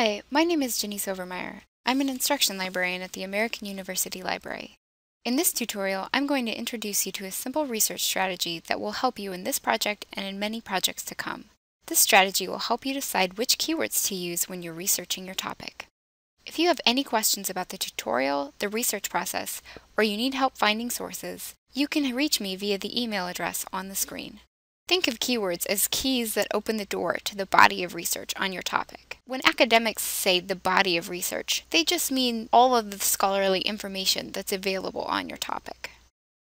Hi, my name is Jenise Overmier. I'm an instruction librarian at the American University Library. In this tutorial, I'm going to introduce you to a simple research strategy that will help you in this project and in many projects to come. This strategy will help you decide which keywords to use when you're researching your topic. If you have any questions about the tutorial, the research process, or you need help finding sources, you can reach me via the email address on the screen. Think of keywords as keys that open the door to the body of research on your topic. When academics say the body of research, they just mean all of the scholarly information that's available on your topic.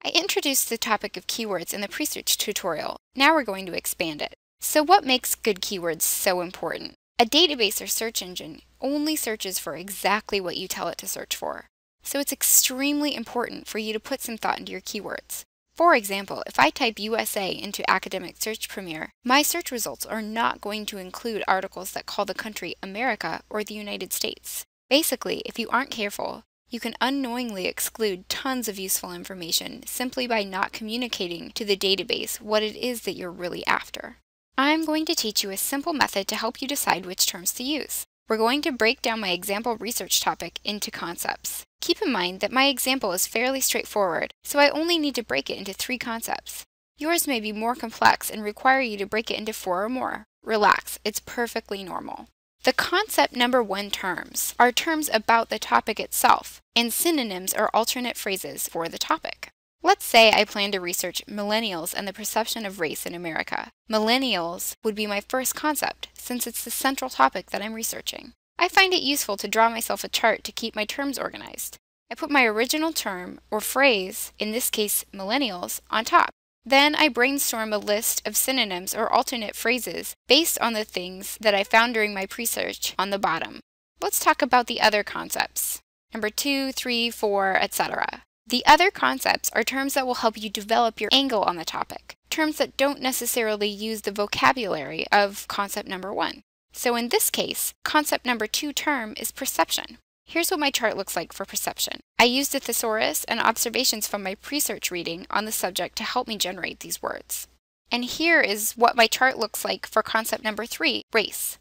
I introduced the topic of keywords in the pre-search tutorial. Now we're going to expand it. So what makes good keywords so important? A database or search engine only searches for exactly what you tell it to search for. So it's extremely important for you to put some thought into your keywords. For example, if I type USA into Academic Search Premier, my search results are not going to include articles that call the country America or the United States. Basically, if you aren't careful, you can unknowingly exclude tons of useful information simply by not communicating to the database what it is that you're really after. I'm going to teach you a simple method to help you decide which terms to use. We're going to break down my example research topic into concepts. Keep in mind that my example is fairly straightforward, so I only need to break it into 3 concepts. Yours may be more complex and require you to break it into 4 or more. Relax, it's perfectly normal. The concept number 1 terms are terms about the topic itself, and synonyms are alternate phrases for the topic. Let's say I plan to research millennials and the perception of race in America. Millennials would be my first concept, since it's the central topic that I'm researching. I find it useful to draw myself a chart to keep my terms organized. I put my original term, or phrase, in this case millennials, on top. Then I brainstorm a list of synonyms or alternate phrases based on the things that I found during my pre-search on the bottom. Let's talk about the other concepts. Number 2, 3, 4, etc. The other concepts are terms that will help you develop your angle on the topic, terms that don't necessarily use the vocabulary of concept number 1. So in this case, concept number 2 term is perception. Here's what my chart looks like for perception. I used a thesaurus and observations from my pre-search reading on the subject to help me generate these words. And here is what my chart looks like for concept number 3, race.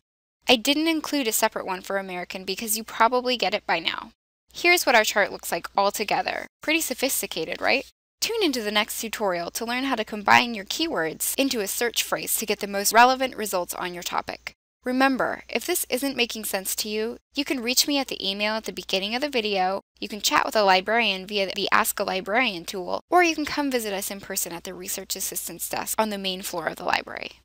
I didn't include a separate one for American because you probably get it by now. Here's what our chart looks like all together. Pretty sophisticated, right? Tune into the next tutorial to learn how to combine your keywords into a search phrase to get the most relevant results on your topic. Remember, if this isn't making sense to you, you can reach me at the email at the beginning of the video, you can chat with a librarian via the Ask a Librarian tool, or you can come visit us in person at the Research Assistance Desk on the main floor of the library.